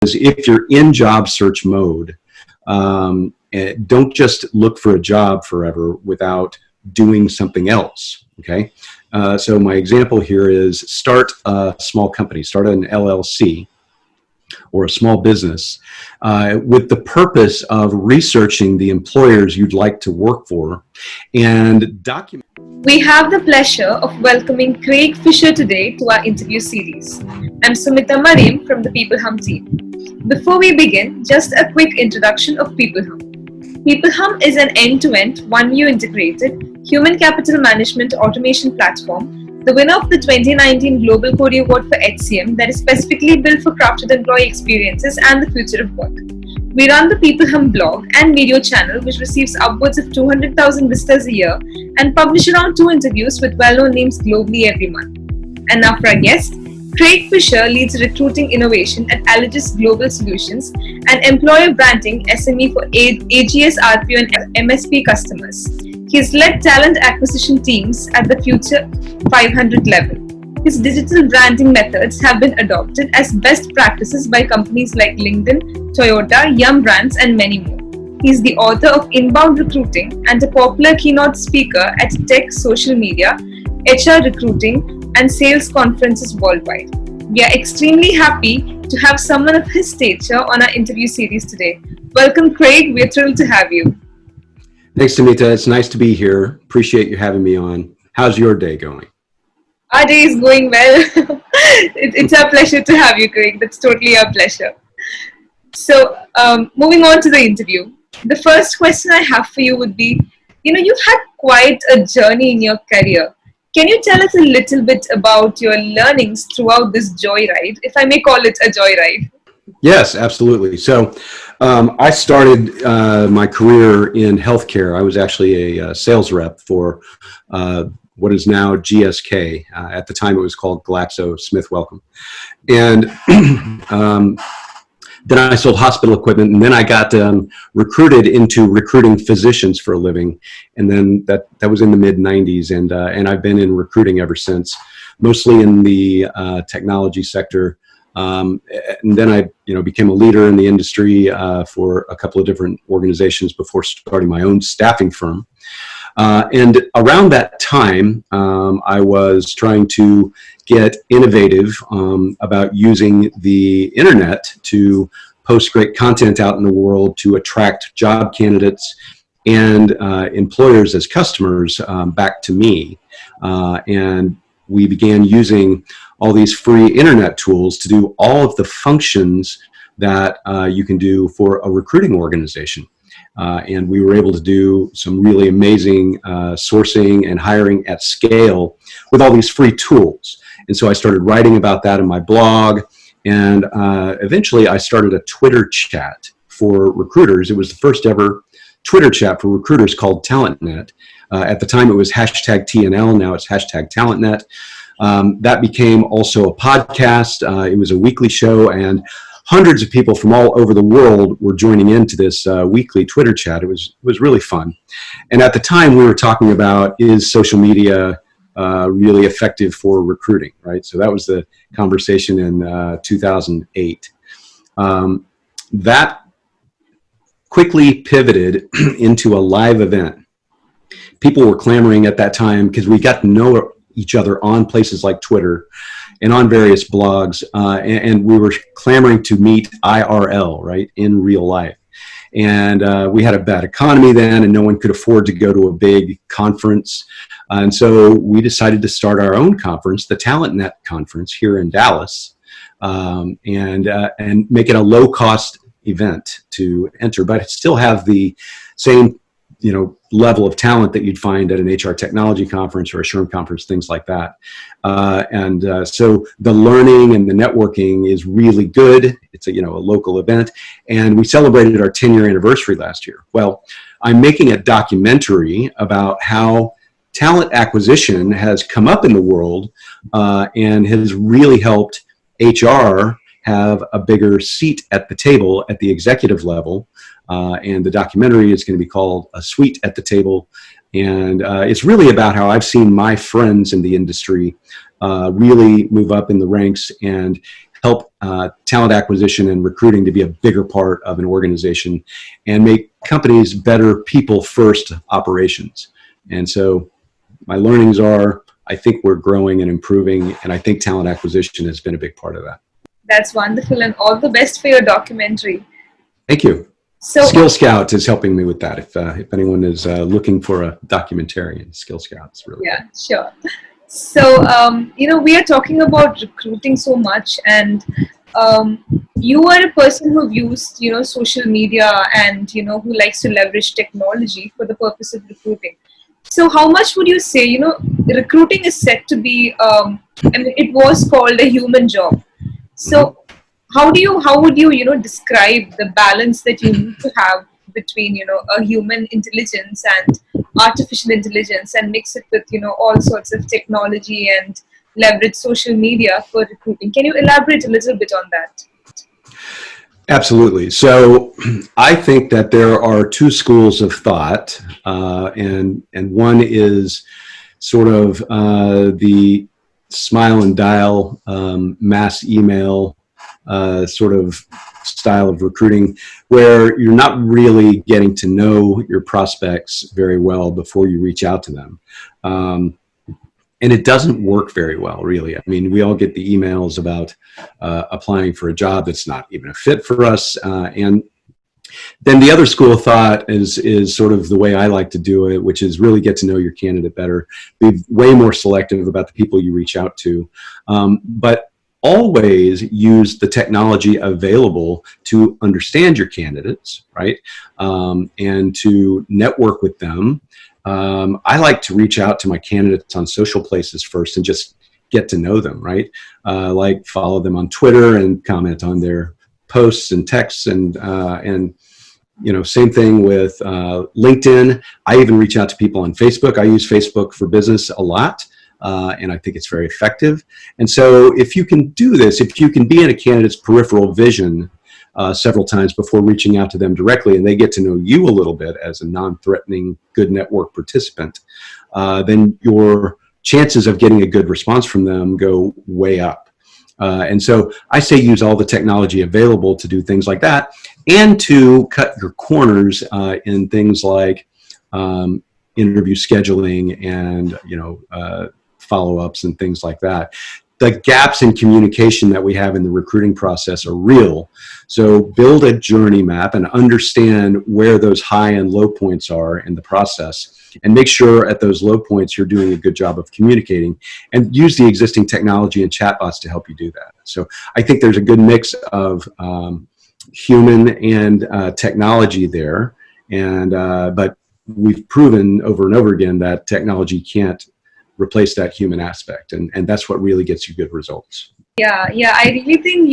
is if you're in job search mode, don't just look for a job forever without doing something else, okay? So my example here is start a small company, start an LLC or a small business with the purpose of researching the employers you'd like to work for and document. We have the pleasure of welcoming Craig Fisher today to our interview series. I'm Sumita Mariam from the peopleHum team. Before we begin, just a quick introduction of peopleHum. peopleHum is an end-to-end, one-view integrated human capital management automation platform, the winner of the 2019 Global Code Award for HCM that is specifically built for crafted employee experiences and the future of work. We run the peopleHum blog and video channel, which receives upwards of 200,000 visitors a year, and publish around 2 interviews with well-known names globally every month. And now for our guest, Craig Fisher leads recruiting innovation at Allegis Global Solutions and employer branding SME for AGS, RPO, and MSP customers. He has led talent acquisition teams at the Future 500 level. His digital branding methods have been adopted as best practices by companies like LinkedIn, Toyota, Yum Brands, and many more. He is the author of Inbound Recruiting and a popular keynote speaker at tech, social media, HR recruiting, and sales conferences worldwide. We are extremely happy to have someone of his stature on our interview series today. Welcome, Craig. We're thrilled to have you. Thanks, Tamita. It's nice to be here. Appreciate you having me on. How's your day going? Our day is going well. It's our pleasure to have you, Craig. That's totally our pleasure. So, moving on to the interview. The first question I have for you would be, you've had quite a journey in your career. Can you tell us a little bit about your learnings throughout this joyride, if I may call it a joyride? Yes, absolutely. So I started my career in healthcare. I was actually a sales rep for what is now GSK. At the time, it was called GlaxoSmithKline. And then I sold hospital equipment, and then I got recruited into recruiting physicians for a living. And then that was in the mid-90s, and I've been in recruiting ever since, mostly in the technology sector. And then I became a leader in the industry for a couple of different organizations before starting my own staffing firm. And around that time, I was trying to get innovative about using the internet to post great content out in the world to attract job candidates and employers as customers back to me. And we began using all these free internet tools to do all of the functions that you can do for a recruiting organization. And we were able to do some really amazing sourcing and hiring at scale with all these free tools. And so I started writing about that in my blog, and eventually I started a Twitter chat for recruiters. It was the first ever Twitter chat for recruiters called TalentNet. At the time it was hashtag TNL, now it's hashtag TalentNet. That became also a podcast. It was a weekly show, and hundreds of people from all over the world were joining into this weekly Twitter chat. It was really fun. And at the time we were talking about, is social media really effective for recruiting, right? So that was the conversation in 2008. That quickly pivoted into a live event. People were clamoring at that time because we got to know each other on places like Twitter and on various blogs, and we were clamoring to meet IRL, right, in real life. And we had a bad economy then, and no one could afford to go to a big conference. And so we decided to start our own conference, the TalentNet conference here in Dallas, and make it a low-cost event to enter, but still have the same level of talent that you'd find at an HR technology conference or a SHRM conference, things like that. So the learning and the networking is really good. It's a local event, and we celebrated our 10-year anniversary last year. Well, I'm making a documentary about how talent acquisition has come up in the world and has really helped HR have a bigger seat at the table at the executive level. And the documentary is going to be called A Suite at the Table. And it's really about how I've seen my friends in the industry really move up in the ranks and help talent acquisition and recruiting to be a bigger part of an organization and make companies better people first operations. And so my learnings are, I think we're growing and improving, and I think talent acquisition has been a big part of that. That's wonderful, and all the best for your documentary. Thank you. So, Skill Scout is helping me with that. If anyone is looking for a documentarian, Skill Scout's really yeah, sure. So, we are talking about recruiting so much, and you are a person who've used, social media and, who likes to leverage technology for the purpose of recruiting. So, how much would you say, recruiting is said to be, it was called a human job. So, how would you, describe the balance that you need to have between, a human intelligence and artificial intelligence, and mix it with, all sorts of technology and leverage social media for recruiting? Can you elaborate a little bit on that? Absolutely. So I think that there are two schools of thought, and one is sort of the smile and dial, mass email sort of style of recruiting, where you're not really getting to know your prospects very well before you reach out to them. And it doesn't work very well, really. I mean, we all get the emails about applying for a job that's not even a fit for us. And then the other school of thought is sort of the way I like to do it, which is really get to know your candidate better, be way more selective about the people you reach out to, but always use the technology available to understand your candidates, right? And to network with them. I like to reach out to my candidates on social places first and just get to know them, right? Like follow them on Twitter and comment on their posts and texts, and same thing with LinkedIn. I even reach out to people on Facebook. I use Facebook for business a lot, and I think it's very effective. And so if you can do this, if you can be in a candidate's peripheral vision several times before reaching out to them directly, and they get to know you a little bit as a non-threatening, good network participant, then your chances of getting a good response from them go way up. And so I say use all the technology available to do things like that, and to cut your corners in things like interview scheduling and follow-ups and things like that. The gaps in communication that we have in the recruiting process are real. So build a journey map and understand where those high and low points are in the process, and make sure at those low points you're doing a good job of communicating, and use the existing technology and chatbots to help you do that. So I think there's a good mix of human and technology there, and but we've proven over and over again that technology can't replace that human aspect, and that's what really gets you good results. Yeah, I really think,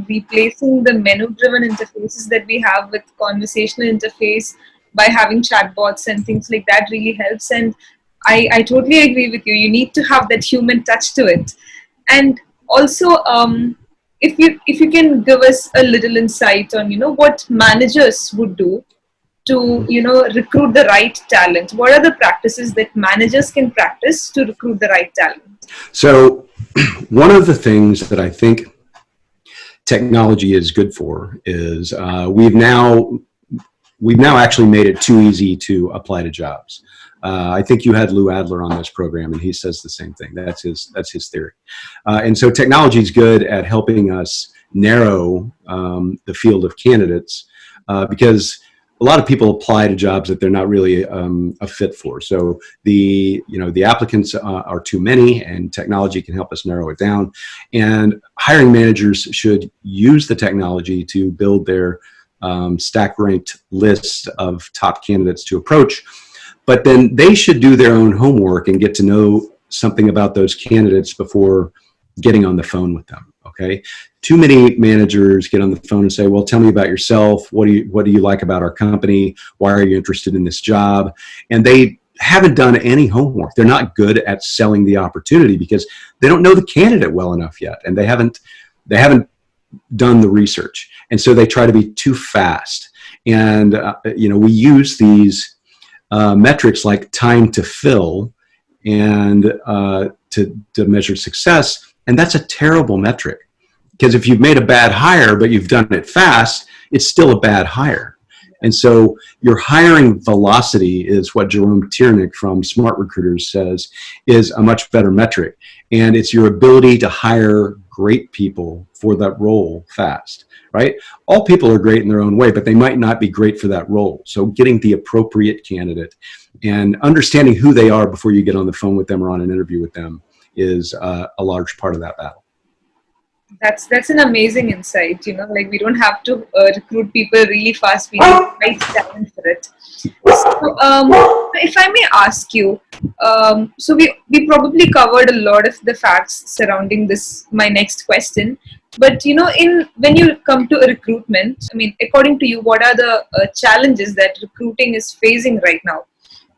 replacing the menu-driven interfaces that we have with conversational interface by having chatbots and things like that really helps. And I totally agree with you. You need to have that human touch to it. And also, if you can give us a little insight on, what managers would do to, recruit the right talent. What are the practices that managers can practice to recruit the right talent? So one of the things that I think technology is good for is we've now actually made it too easy to apply to jobs. I think you had Lou Adler on this program, and he says the same thing. That's his theory. And so technology is good at helping us narrow the field of candidates, because a lot of people apply to jobs that they're not really a fit for. So the applicants are too many, and technology can help us narrow it down. And hiring managers should use the technology to build their stack ranked list of top candidates to approach. But then they should do their own homework and get to know something about those candidates before getting on the phone with them. Okay. Too many managers get on the phone and say, well, tell me about yourself. What do you like about our company? Why are you interested in this job? And they haven't done any homework. They're not good at selling the opportunity because they don't know the candidate well enough yet. And they haven't done the research. And so they try to be too fast. And, we use these metrics like time to fill and to measure success. And that's a terrible metric. Because if you've made a bad hire, but you've done it fast, it's still a bad hire. And so your hiring velocity is what Jerome Tiernick from Smart Recruiters says is a much better metric. And it's your ability to hire great people for that role fast, right? All people are great in their own way, but they might not be great for that role. So getting the appropriate candidate and understanding who they are before you get on the phone with them or on an interview with them is a large part of that battle. That's an amazing insight. Like we don't have to recruit people really fast. We need the right talent for it. So, if I may ask you, so we probably covered a lot of the facts surrounding this. My next question, but when you come to a recruitment, I mean, according to you, what are the challenges that recruiting is facing right now?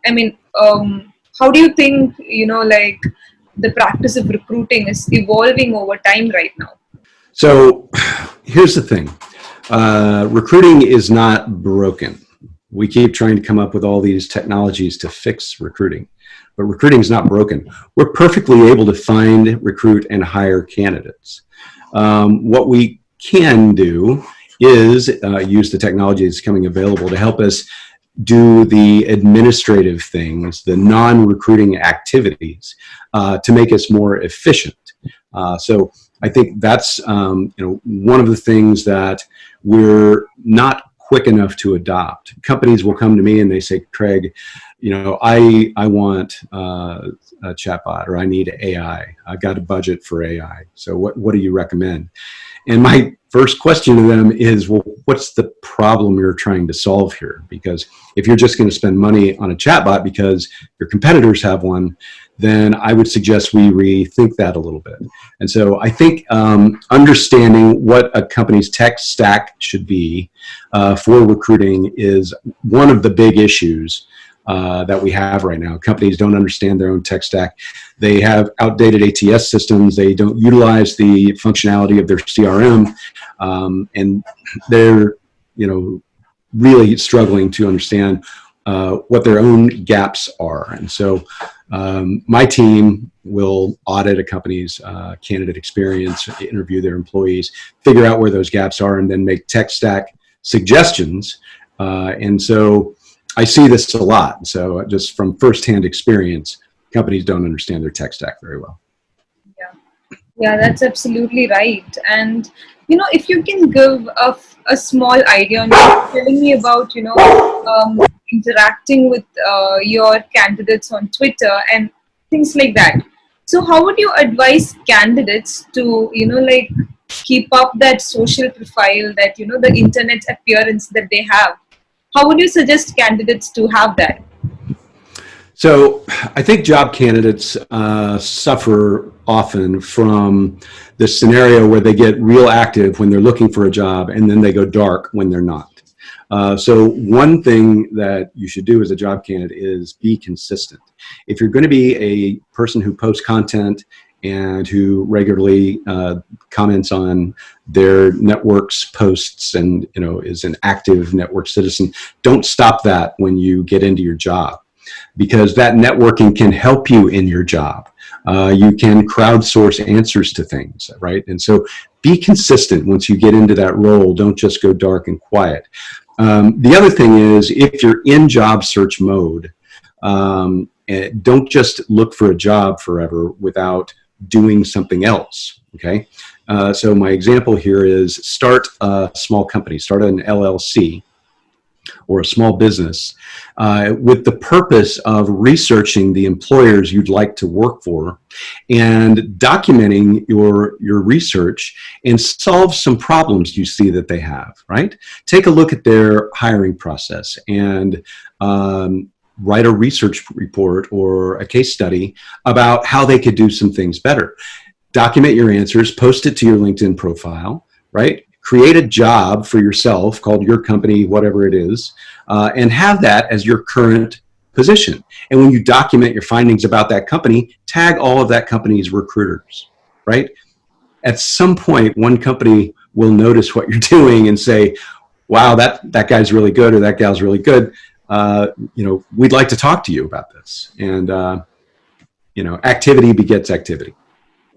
I mean, how do you think like the practice of recruiting is evolving over time right now? So here's the thing. Recruiting is not broken. We keep trying to come up with all these technologies to fix recruiting, but recruiting is not broken. We're perfectly able to find, recruit, and hire candidates. What we can do is use the technology that's coming available to help us do the administrative things, the non-recruiting activities, to make us more efficient. So I think that's one of the things that we're not quick enough to adopt. Companies will come to me and they say, Craig, I want a chatbot, or I need AI. I've got a budget for AI. So what do you recommend? And my first question to them is, well, what's the problem you're trying to solve here? Because if you're just going to spend money on a chatbot because your competitors have one, then I would suggest we rethink that a little bit. And so I think understanding what a company's tech stack should be for recruiting is one of the big issues that we have right now. Companies don't understand their own tech stack. They have outdated ATS systems. They don't utilize the functionality of their CRM, and they're really struggling to understand what their own gaps are. And so my team will audit a company's candidate experience, interview their employees, figure out where those gaps are, and then make tech stack suggestions. And so I see this a lot. So just from firsthand experience, companies don't understand their tech stack very well. Yeah, that's absolutely right. And if you can give a small idea on telling me about interacting with your candidates on Twitter and things like that. So how would you advise candidates to like keep up that social profile, that the internet appearance that they have? How would you suggest candidates to have that? So I think job candidates suffer often from the scenario where they get real active when they're looking for a job and then they go dark when they're not. So one thing that you should do as a job candidate is be consistent. If you're going to be a person who posts content and who regularly comments on their network's posts and is an active network citizen, don't stop that when you get into your job, because that networking can help you in your job. You can crowdsource answers to things, right? And so be consistent once you get into that role. Don't just go dark and quiet. The other thing is, if you're in job search mode, don't just look for a job forever without doing something else, okay? So my example here is start a small company, start an LLC or a small business with the purpose of researching the employers you'd like to work for and documenting your research and solve some problems you see that they have, right? Take a look at their hiring process and write a research report or a case study about how they could do some things better. Document your answers, post it to your LinkedIn profile, right? Create a job for yourself called your company, whatever it is, and have that as your current position. And when you document your findings about that company, tag all of that company's recruiters, right? At some point, one company will notice what you're doing and say, wow, that guy's really good, or that gal's really good. We'd like to talk to you about this. And, activity begets activity.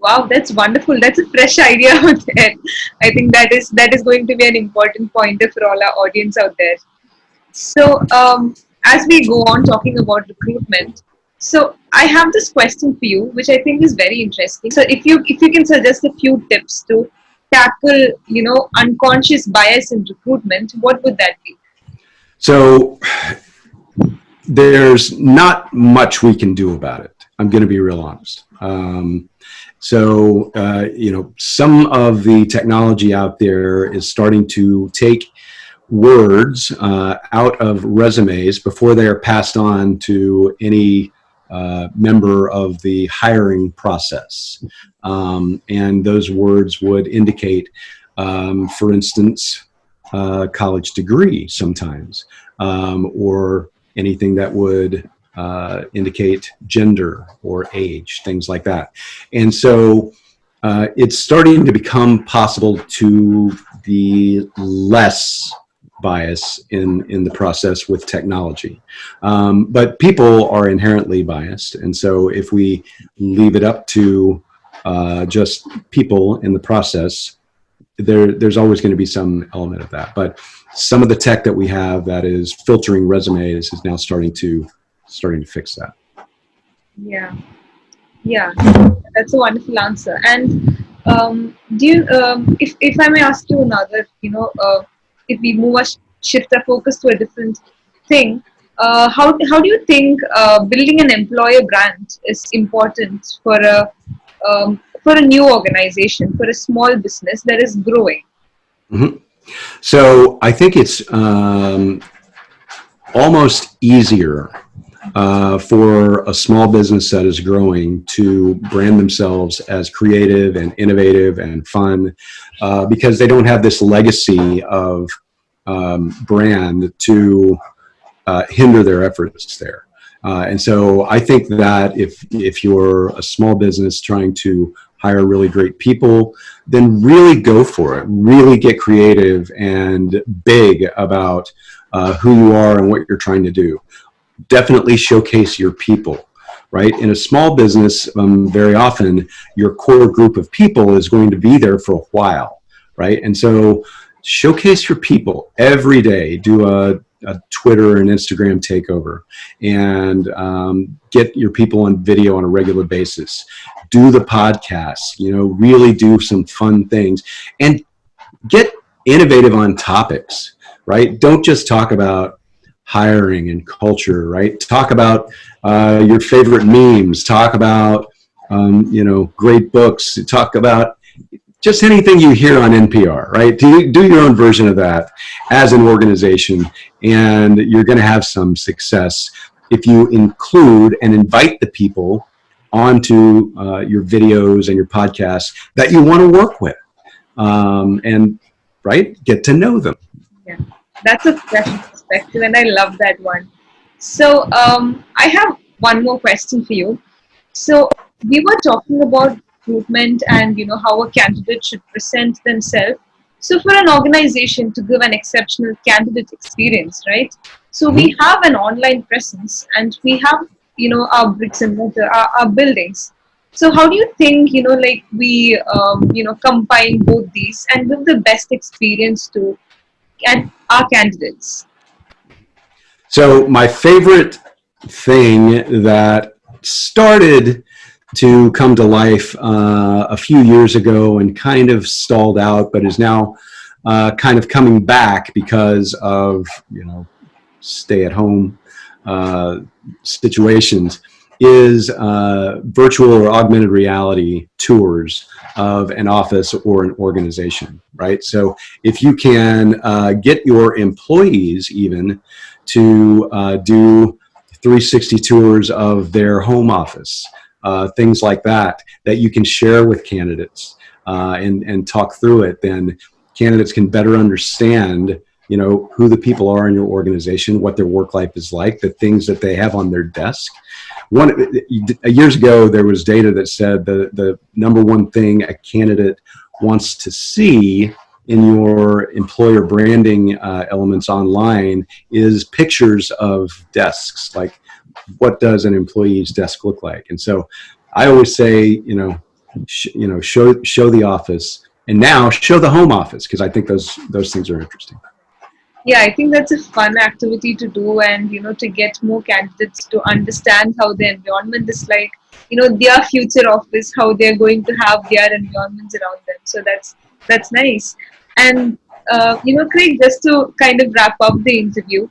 Wow, that's wonderful. That's a fresh idea out there. I think that is going to be an important pointer for all our audience out there. So, as we go on talking about recruitment, so I have this question for you, which I think is very interesting. So, if you can suggest a few tips to tackle, unconscious bias in recruitment, what would that be? So there's not much we can do about it. I'm going to be real honest. Some of the technology out there is starting to take words out of resumes before they are passed on to any member of the hiring process. And those words would indicate, for instance, college degree sometimes, or anything that would indicate gender or age, things like that. And so it's starting to become possible to be less bias in the process with technology. But people are inherently biased. And so if we leave it up to just people in the process, there's always going to be some element of that. But some of the tech that we have that is filtering resumes is now starting to fix that. Yeah, yeah, that's a wonderful answer. And do you, if I may ask you another, if we shift our focus to a different thing, how do you think building an employer brand is important for a new organization, for a small business that is growing? Mm-hmm. So I think it's almost easier for a small business that is growing to brand themselves as creative and innovative and fun because they don't have this legacy of brand to hinder their efforts there. And so I think that if you're a small business trying to hire really great people, then really go for it. Really get creative and big about who you are and what you're trying to do. Definitely showcase your people, right? In a small business, very often your core group of people is going to be there for a while, right? And so showcase your people every day. Do a Twitter and Instagram takeover and get your people on video on a regular basis. Do the podcasts, really do some fun things and get innovative on topics, right? Don't just talk about hiring and culture, right? Talk about your favorite memes, talk about, great books, talk about just anything you hear on NPR, right? Do your own version of that as an organization, and you're going to have some success if you include and invite the people onto your videos and your podcasts that you want to work with, and right, get to know them. Yeah, that's a fresh perspective, and I love that one. So, I have one more question for you. So, we were talking about recruitment and how a candidate should present themselves. So, for an organization to give an exceptional candidate experience, right? So, we have an online presence, and we have our bricks and mortar, our buildings. So, how do you think we combine both these and give the best experience to and our candidates? So my favorite thing that started to come to life a few years ago and kind of stalled out, but is now kind of coming back because of stay-at-home situations, is virtual or augmented reality tours of an office or an organization, right? So if you can get your employees even to do 360 tours of their home office, things like that you can share with candidates and talk through it, then candidates can better understand who the people are in your organization, what their work life is like, the things that they have on their desk. Years ago, there was data that said the number one thing a candidate wants to see in your employer branding elements online is pictures of desks. Like, what does an employee's desk look like? And so I always say, show the office, and now show the home office, because I think those things are interesting. Yeah, I think that's a fun activity to do, and to get more candidates to understand how the environment is like, their future office, how they're going to have their environments around them. So that's nice. And Craig, just to kind of wrap up the interview,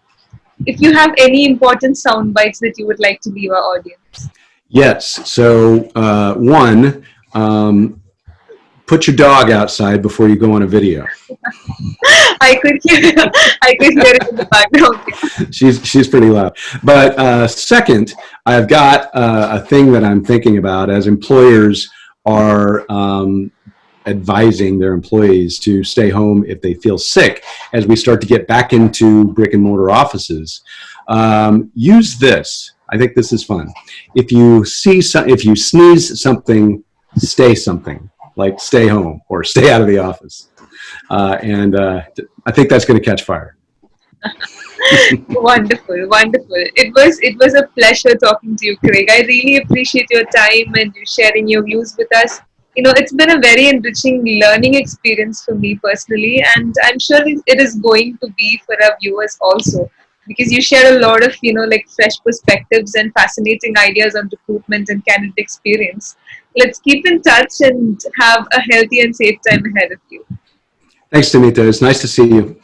if you have any important sound bites that you would like to leave our audience. Yes. So one, put your dog outside before you go on a video. I could hear, I could hear it in the background. She's pretty loud. But second, I've got a thing that I'm thinking about as employers are advising their employees to stay home if they feel sick as we start to get back into brick and mortar offices. Use this. I think this is fun. If you sneeze something, stay something, like stay home or stay out of the office. And I think that's going to catch fire. Wonderful, wonderful. It was a pleasure talking to you, Craig. I really appreciate your time and you sharing your views with us. It's been a very enriching learning experience for me personally, and I'm sure it is going to be for our viewers also, because you share a lot of like fresh perspectives and fascinating ideas on recruitment and candidate experience. Let's keep in touch and have a healthy and safe time ahead of you. Thanks, Tamita. It's nice to see you.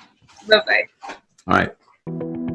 Bye bye. All right.